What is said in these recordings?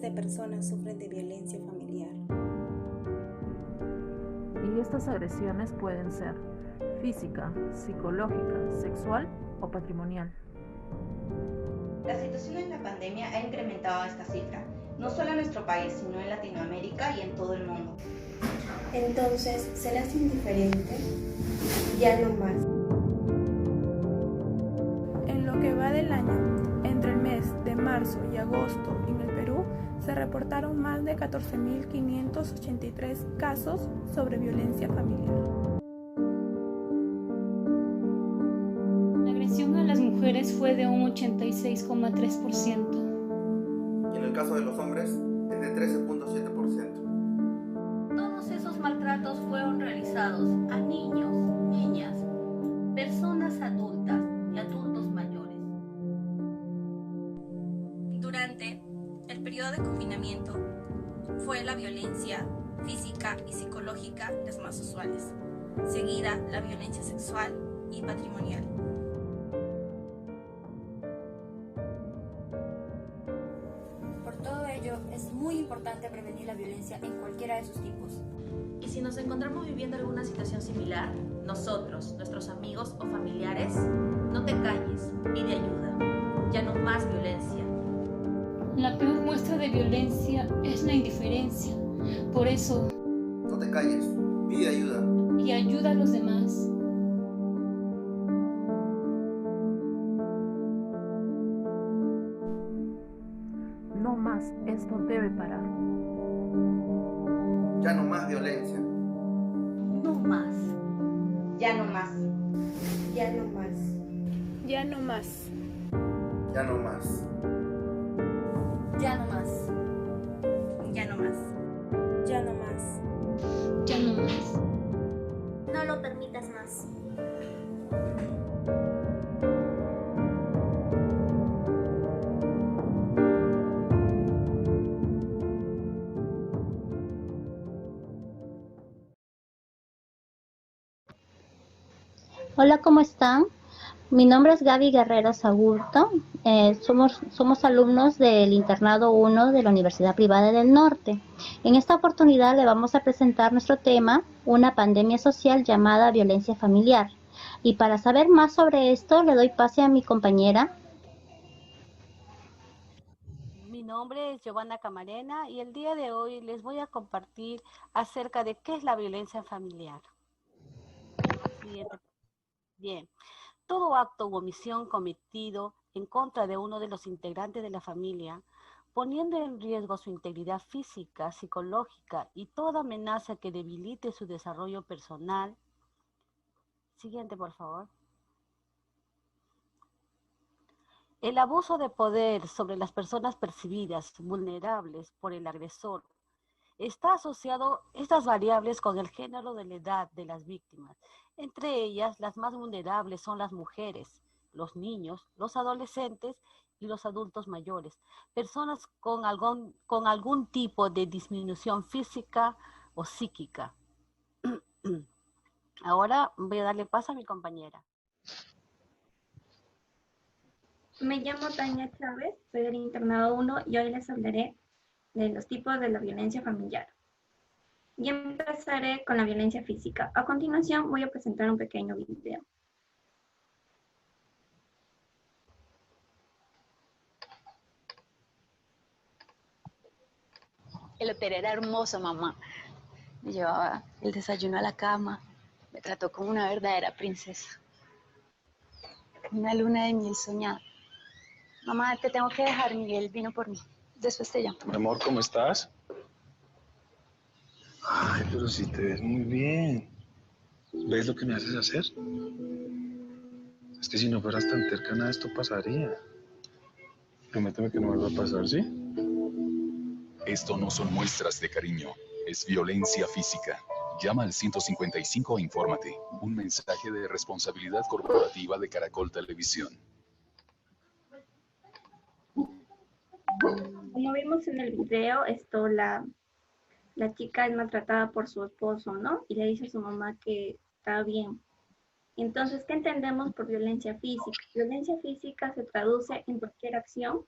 de personas sufren de violencia familiar. Y estas agresiones pueden ser física, psicológica, sexual o patrimonial. La situación en la pandemia ha incrementado esta cifra, no solo en nuestro país, sino en Latinoamérica y en todo el mundo. Entonces, ¿serás indiferente? Ya no más. En lo que va del año, entre el mes de marzo y agosto en el Perú, se reportaron más de 14.583 casos sobre violencia familiar. La agresión a las mujeres fue de un 86,3%. Y en el caso de los hombres, es de 13,7%. Todos esos maltratos fueron realizados a niños, niñas, personas adultas y adultos mayores. Durante el periodo de confinamiento fue la violencia física y psicológica las más usuales, seguida la violencia sexual y patrimonial. Por todo ello, es muy importante prevenir la violencia en cualquiera de sus tipos. Y si nos encontramos viviendo alguna situación similar, nosotros, nuestros amigos o familiares, no te calles, pide ayuda. Ya no más violencia. La peor muestra de violencia es la indiferencia. Por eso, no te calles, pide ayuda. Y ayuda a los demás. No más, esto debe parar. Ya no más violencia. No más. Ya no más. Ya no más. Ya no más. Ya no más. Ya no más. Ya no más. Ya no más. Ya no más. No lo permitas más. Hola, ¿cómo están? Mi nombre es Gaby Guerrero Sagurto. Somos alumnos del Internado 1 de la Universidad Privada del Norte. En esta oportunidad le vamos a presentar nuestro tema, una pandemia social llamada violencia familiar. Y para saber más sobre esto, le doy pase a mi compañera. Mi nombre es Giovanna Camarena y el día de hoy les voy a compartir acerca de qué es la violencia familiar. Siguiente. Bien. Todo acto u omisión cometido en contra de uno de los integrantes de la familia, poniendo en riesgo su integridad física, psicológica y toda amenaza que debilite su desarrollo personal. Siguiente, por favor. El abuso de poder sobre las personas percibidas vulnerables por el agresor está asociado estas variables con el género de la edad de las víctimas. Entre ellas, las más vulnerables son las mujeres, los niños, los adolescentes y los adultos mayores, personas con algún tipo de disminución física o psíquica. Ahora voy a darle paso a mi compañera. Me llamo Tania Chávez, soy del Internado 1 y hoy les hablaré de los tipos de la violencia familiar. Y empezaré con la violencia física. A continuación voy a presentar un pequeño video. El hotel era hermoso, mamá. Me llevaba el desayuno a la cama. Me trató como una verdadera princesa. Una luna de miel soñada. Mamá, te tengo que dejar, Miguel vino por mí. Después te llamo. Mi amor, ¿cómo estás? Ay, pero si te ves muy bien. ¿Ves lo que me haces hacer? Es que si no fueras tan terca, nada de esto pasaría. Prométeme que no vuelva a pasar, ¿sí? Esto no son muestras de cariño, es violencia física. Llama al 155 e infórmate. Un mensaje de responsabilidad corporativa de Caracol Televisión. Como vimos en el video, la chica es maltratada por su esposo, ¿no? Y le dice a su mamá que está bien. Entonces, ¿qué entendemos por violencia física? Violencia física se traduce en cualquier acción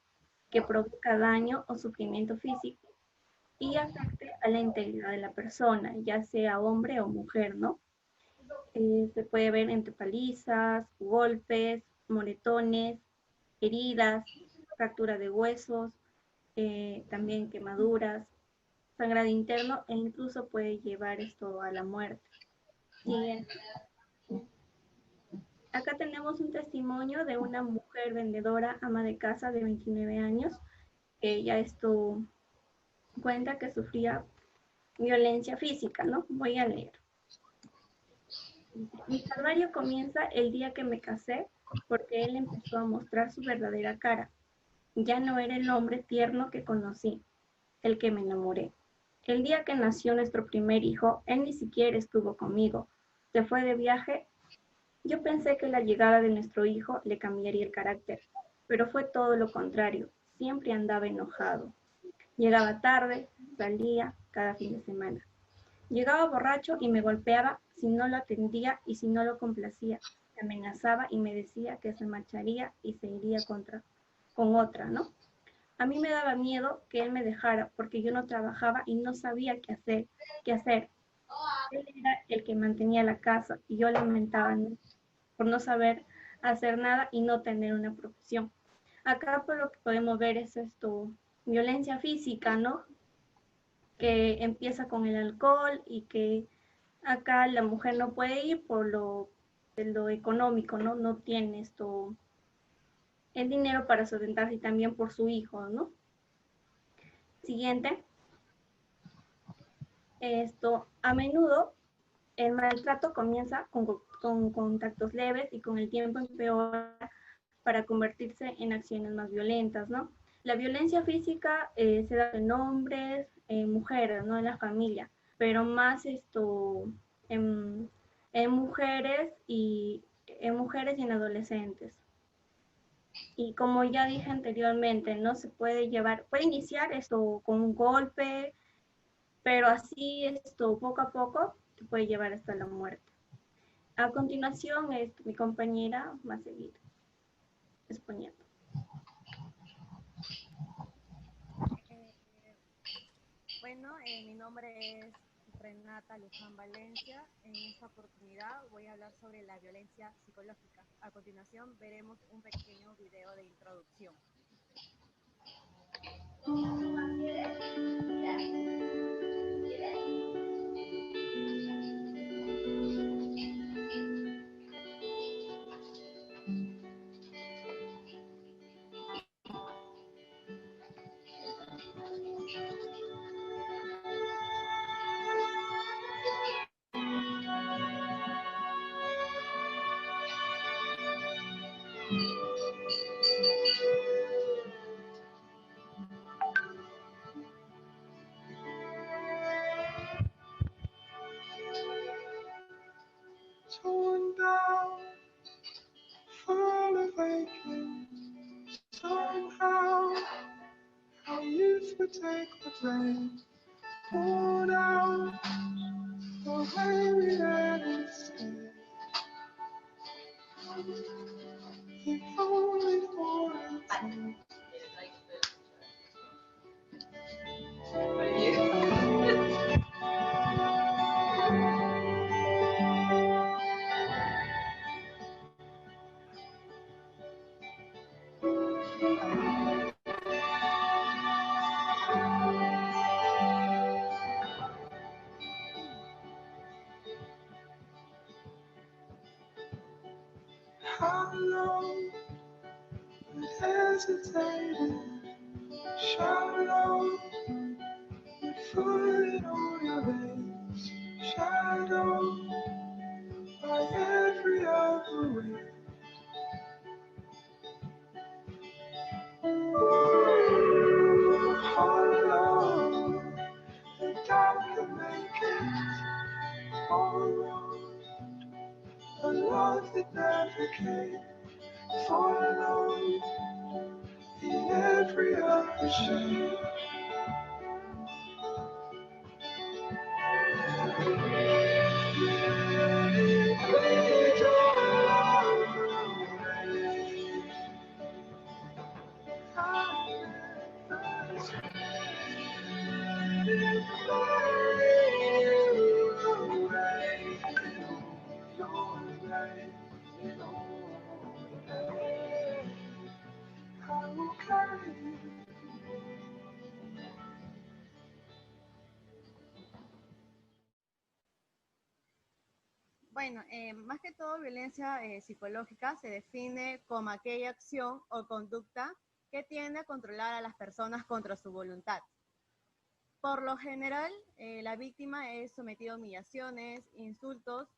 que provoca daño o sufrimiento físico y afecte a la integridad de la persona, ya sea hombre o mujer, ¿no? Se puede ver entre palizas, golpes, moretones, heridas, fractura de huesos, también quemaduras, sangrado interno e incluso puede llevar esto a la muerte. Siguiente. Acá tenemos un testimonio de una mujer vendedora, ama de casa de 29 años, que ella esto cuenta que sufría violencia física, ¿no? Voy a leer. Mi calvario comienza el día que me casé porque él empezó a mostrar su verdadera cara. Ya no era el hombre tierno que conocí, el que me enamoré. El día que nació nuestro primer hijo, él ni siquiera estuvo conmigo. Se fue de viaje. Yo pensé que la llegada de nuestro hijo le cambiaría el carácter, pero fue todo lo contrario. Siempre andaba enojado. Llegaba tarde, salía cada fin de semana. Llegaba borracho y me golpeaba si no lo atendía y si no lo complacía. Me amenazaba y me decía que se marcharía y se iría con otra, ¿no? A mí me daba miedo que él me dejara porque yo no trabajaba y no sabía qué hacer. Él era el que mantenía la casa y yo lamentaba, ¿no?, por no saber hacer nada y no tener una profesión. Acá por lo que podemos ver es esto, violencia física, ¿no? Que empieza con el alcohol y que acá la mujer no puede ir por lo económico, ¿no? No tiene el dinero para solventarse y también por su hijo, ¿no? Siguiente. A menudo el maltrato comienza con contactos leves y con el tiempo empeora para convertirse en acciones más violentas, ¿no? La violencia física se da en hombres, en mujeres, ¿no? En la familia, pero más en mujeres y en adolescentes. Y como ya dije anteriormente, no se puede iniciar esto con un golpe, pero así poco a poco te puede llevar hasta la muerte. A continuación, mi compañera va a seguir exponiendo. Mi nombre es Renata Luján Valencia. En esta oportunidad voy a hablar sobre la violencia psicológica. A continuación veremos un pequeño video de introducción. Torn down, full of aching, somehow our youth would take the blame, worn out, the way we let it stay, if only for a time. How long we hesitated, shallow, we put it on your veins, shadow by every other way. Hollow, the dark can make it almost a love that never came. Follow in every other shade. Bueno, más que todo violencia psicológica se define como aquella acción o conducta que tiende a controlar a las personas contra su voluntad. Por lo general, la víctima es sometida a humillaciones, insultos,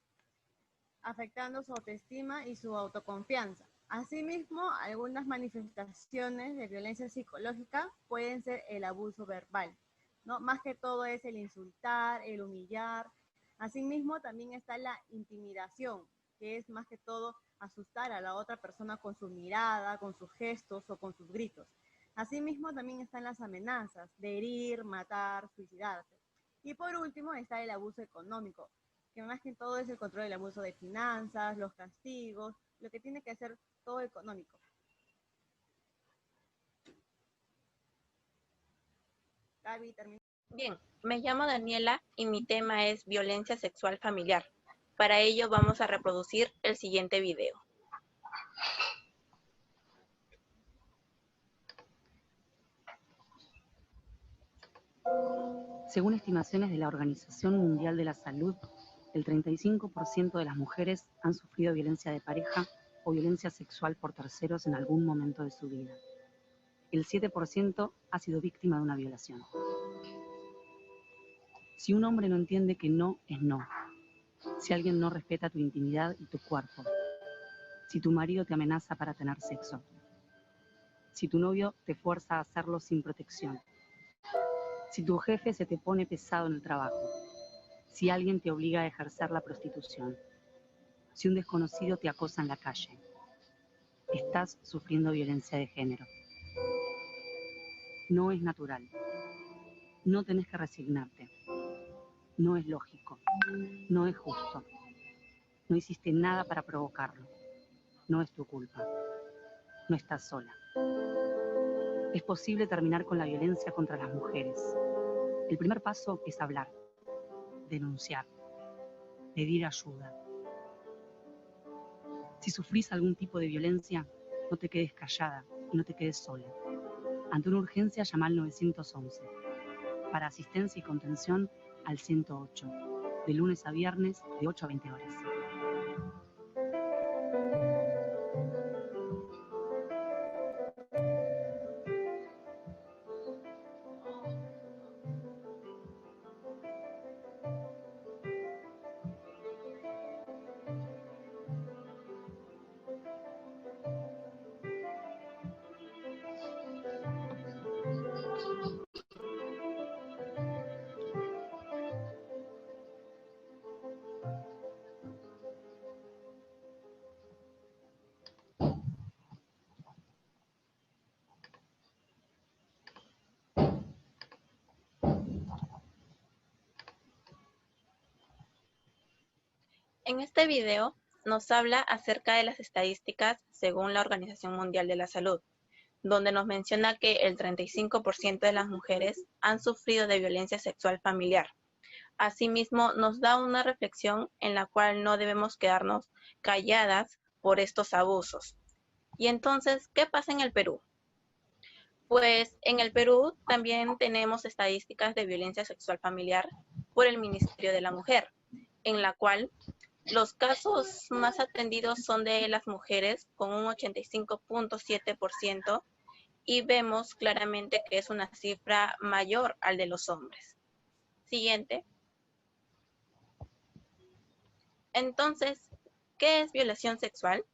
afectando su autoestima y su autoconfianza. Asimismo, algunas manifestaciones de violencia psicológica pueden ser el abuso verbal, ¿no? Más que todo es el insultar, el humillar. Asimismo, también está la intimidación, que es más que todo asustar a la otra persona con su mirada, con sus gestos o con sus gritos. Asimismo, también están las amenazas de herir, matar, suicidarse. Y por último está el abuso económico, que más que todo es el control del abuso de finanzas, los castigos, lo que tiene que ser todo económico. Gaby, termina. Bien, me llamo Daniela y mi tema es violencia sexual familiar. Para ello vamos a reproducir el siguiente video. Según estimaciones de la Organización Mundial de la Salud, el 35% de las mujeres han sufrido violencia de pareja o violencia sexual por terceros en algún momento de su vida. El 7% ha sido víctima de una violación. Si un hombre no entiende que no es no, si alguien no respeta tu intimidad y tu cuerpo, si tu marido te amenaza para tener sexo, si tu novio te fuerza a hacerlo sin protección, si tu jefe se te pone pesado en el trabajo, si alguien te obliga a ejercer la prostitución, si un desconocido te acosa en la calle, estás sufriendo violencia de género. No es natural. No tenés que resignarte. No es lógico. No es justo. No hiciste nada para provocarlo. No es tu culpa. No estás sola. Es posible terminar con la violencia contra las mujeres. El primer paso es hablar, denunciar, pedir ayuda. Si sufrís algún tipo de violencia, no te quedes callada y no te quedes sola. Ante una urgencia, llama al 911. Para asistencia y contención, al 108. De lunes a viernes, de 8 a 20 horas. En este video nos habla acerca de las estadísticas según la Organización Mundial de la Salud, donde nos menciona que el 35% de las mujeres han sufrido de violencia sexual familiar. Asimismo, nos da una reflexión en la cual no debemos quedarnos calladas por estos abusos. Y entonces, ¿qué pasa en el Perú? Pues en el Perú también tenemos estadísticas de violencia sexual familiar por el Ministerio de la Mujer, en la cual los casos más atendidos son de las mujeres con un 85.7% y vemos claramente que es una cifra mayor al de los hombres. Siguiente. Entonces, ¿qué es violación sexual?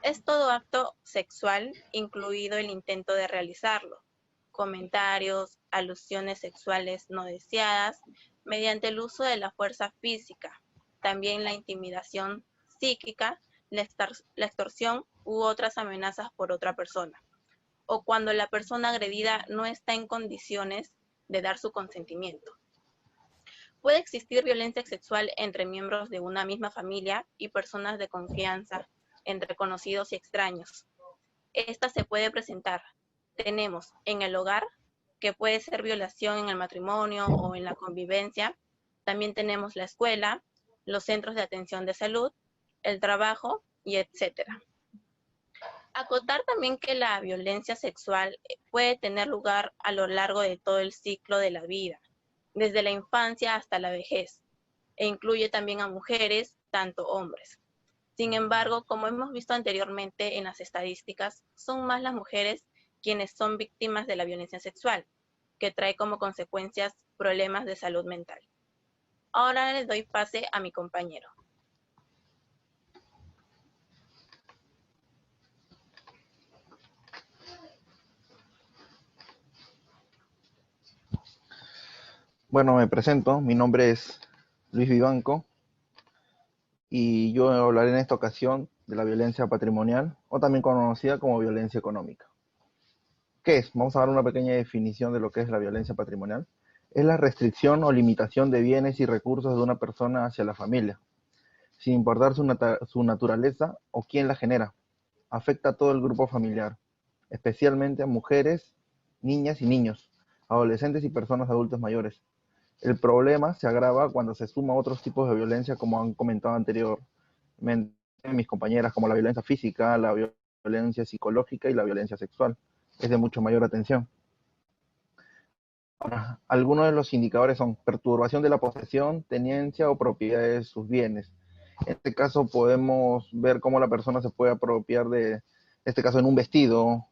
Es todo acto sexual, incluido el intento de realizarlo, comentarios, alusiones sexuales no deseadas, mediante el uso de la fuerza física, también la intimidación psíquica, la extorsión u otras amenazas por otra persona, o cuando la persona agredida no está en condiciones de dar su consentimiento. Puede existir violencia sexual entre miembros de una misma familia y personas de confianza, entre conocidos y extraños. Esta se puede presentar. Tenemos en el hogar, que puede ser violación en el matrimonio o en la convivencia. También tenemos la escuela, los centros de atención de salud, el trabajo y etcétera. Acotar también que la violencia sexual puede tener lugar a lo largo de todo el ciclo de la vida, desde la infancia hasta la vejez, e incluye también a mujeres, tanto hombres. Sin embargo, como hemos visto anteriormente en las estadísticas, son más las mujeres quienes son víctimas de la violencia sexual, que trae como consecuencias problemas de salud mental. Ahora les doy pase a mi compañero. Bueno, me presento, mi nombre es Luis Vivanco y yo hablaré en esta ocasión de la violencia patrimonial o también conocida como violencia económica. ¿Qué es? Vamos a dar una pequeña definición de lo que es la violencia patrimonial. Es la restricción o limitación de bienes y recursos de una persona hacia la familia, sin importar su naturaleza o quién la genera. Afecta a todo el grupo familiar, especialmente a mujeres, niñas y niños, adolescentes y personas adultas mayores. El problema se agrava cuando se suma a otros tipos de violencia, como han comentado anteriormente mis compañeras, como la violencia física, la violencia psicológica y la violencia sexual. Es de mucho mayor atención. Ahora, algunos de los indicadores son perturbación de la posesión, tenencia o propiedad de sus bienes. En este caso podemos ver cómo la persona se puede apropiar de, en este caso, en un vestido,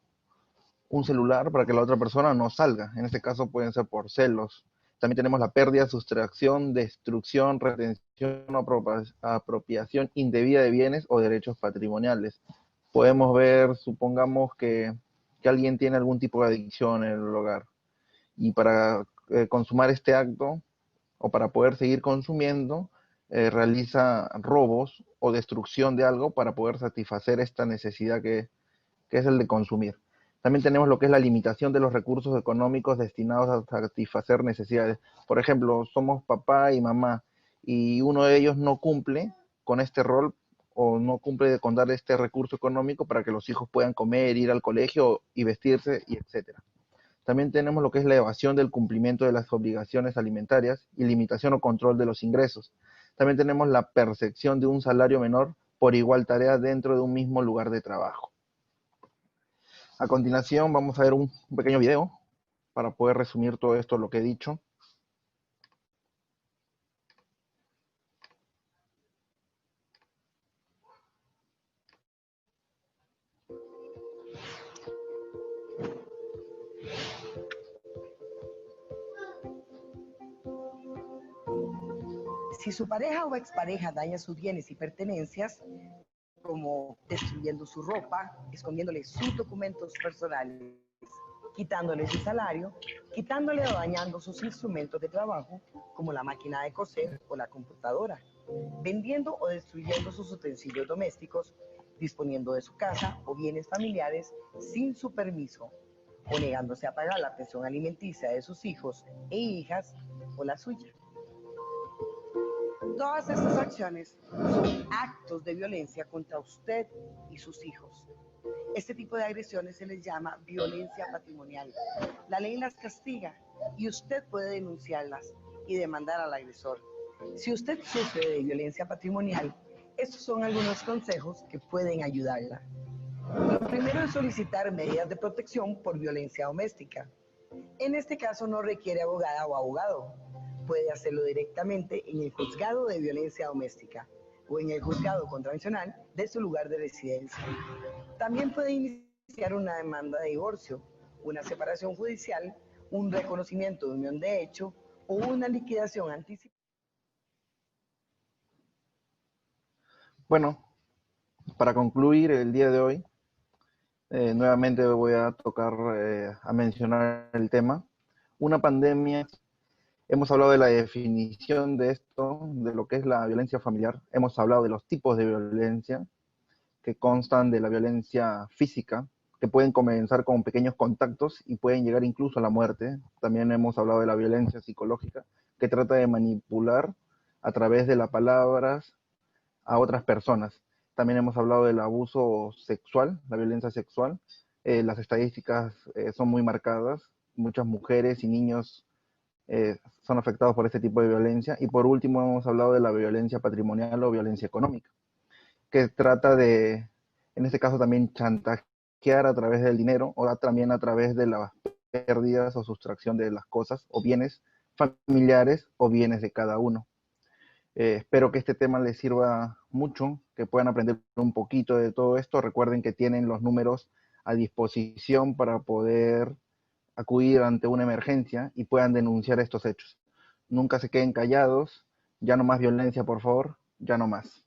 un celular, para que la otra persona no salga. En este caso pueden ser por celos. También tenemos la pérdida, sustracción, destrucción, retención o apropiación indebida de bienes o derechos patrimoniales. Podemos ver, supongamos que alguien tiene algún tipo de adicción en el hogar y para consumar este acto o para poder seguir consumiendo, realiza robos o destrucción de algo para poder satisfacer esta necesidad que es el de consumir. También tenemos lo que es la limitación de los recursos económicos destinados a satisfacer necesidades. Por ejemplo, somos papá y mamá y uno de ellos no cumple con este rol o no cumple con dar este recurso económico para que los hijos puedan comer, ir al colegio y vestirse, y etcétera. También tenemos lo que es la evasión del cumplimiento de las obligaciones alimentarias y limitación o control de los ingresos. También tenemos la percepción de un salario menor por igual tarea dentro de un mismo lugar de trabajo. A continuación vamos a ver un pequeño video para poder resumir todo esto, lo que he dicho. Si su pareja o expareja daña sus bienes y pertenencias, como destruyendo su ropa, escondiéndole sus documentos personales, quitándole su salario, quitándole o dañando sus instrumentos de trabajo, como la máquina de coser o la computadora, vendiendo o destruyendo sus utensilios domésticos, disponiendo de su casa o bienes familiares sin su permiso, o negándose a pagar la pensión alimenticia de sus hijos e hijas o la suya. Todas estas acciones son actos de violencia contra usted y sus hijos. Este tipo de agresiones se les llama violencia patrimonial. La ley las castiga y usted puede denunciarlas y demandar al agresor. Si usted sufre de violencia patrimonial, estos son algunos consejos que pueden ayudarla. Lo primero es solicitar medidas de protección por violencia doméstica. En este caso no requiere abogada o abogado. Puede hacerlo directamente en el juzgado de violencia doméstica o en el juzgado contravencional de su lugar de residencia. También puede iniciar una demanda de divorcio, una separación judicial, un reconocimiento de unión de hecho o una liquidación anticipada. Bueno, para concluir el día de hoy, nuevamente voy a tocar, a mencionar el tema. Una pandemia. Hemos hablado de la definición de esto, de lo que es la violencia familiar. Hemos hablado de los tipos de violencia, que constan de la violencia física, que pueden comenzar con pequeños contactos y pueden llegar incluso a la muerte. También hemos hablado de la violencia psicológica, que trata de manipular a través de las palabras a otras personas. También hemos hablado del abuso sexual, la violencia sexual. Las estadísticas son muy marcadas. Muchas mujeres y niños son afectados por este tipo de violencia. Y por último hemos hablado de la violencia patrimonial o violencia económica, que trata de, en este caso también, chantajear a través del dinero o también a través de las pérdidas o sustracción de las cosas o bienes familiares o bienes de cada uno. Espero que este tema les sirva mucho, que puedan aprender un poquito de todo esto. Recuerden que tienen los números a disposición para poder acudir ante una emergencia y puedan denunciar estos hechos. Nunca se queden callados, ya no más violencia, por favor, ya no más.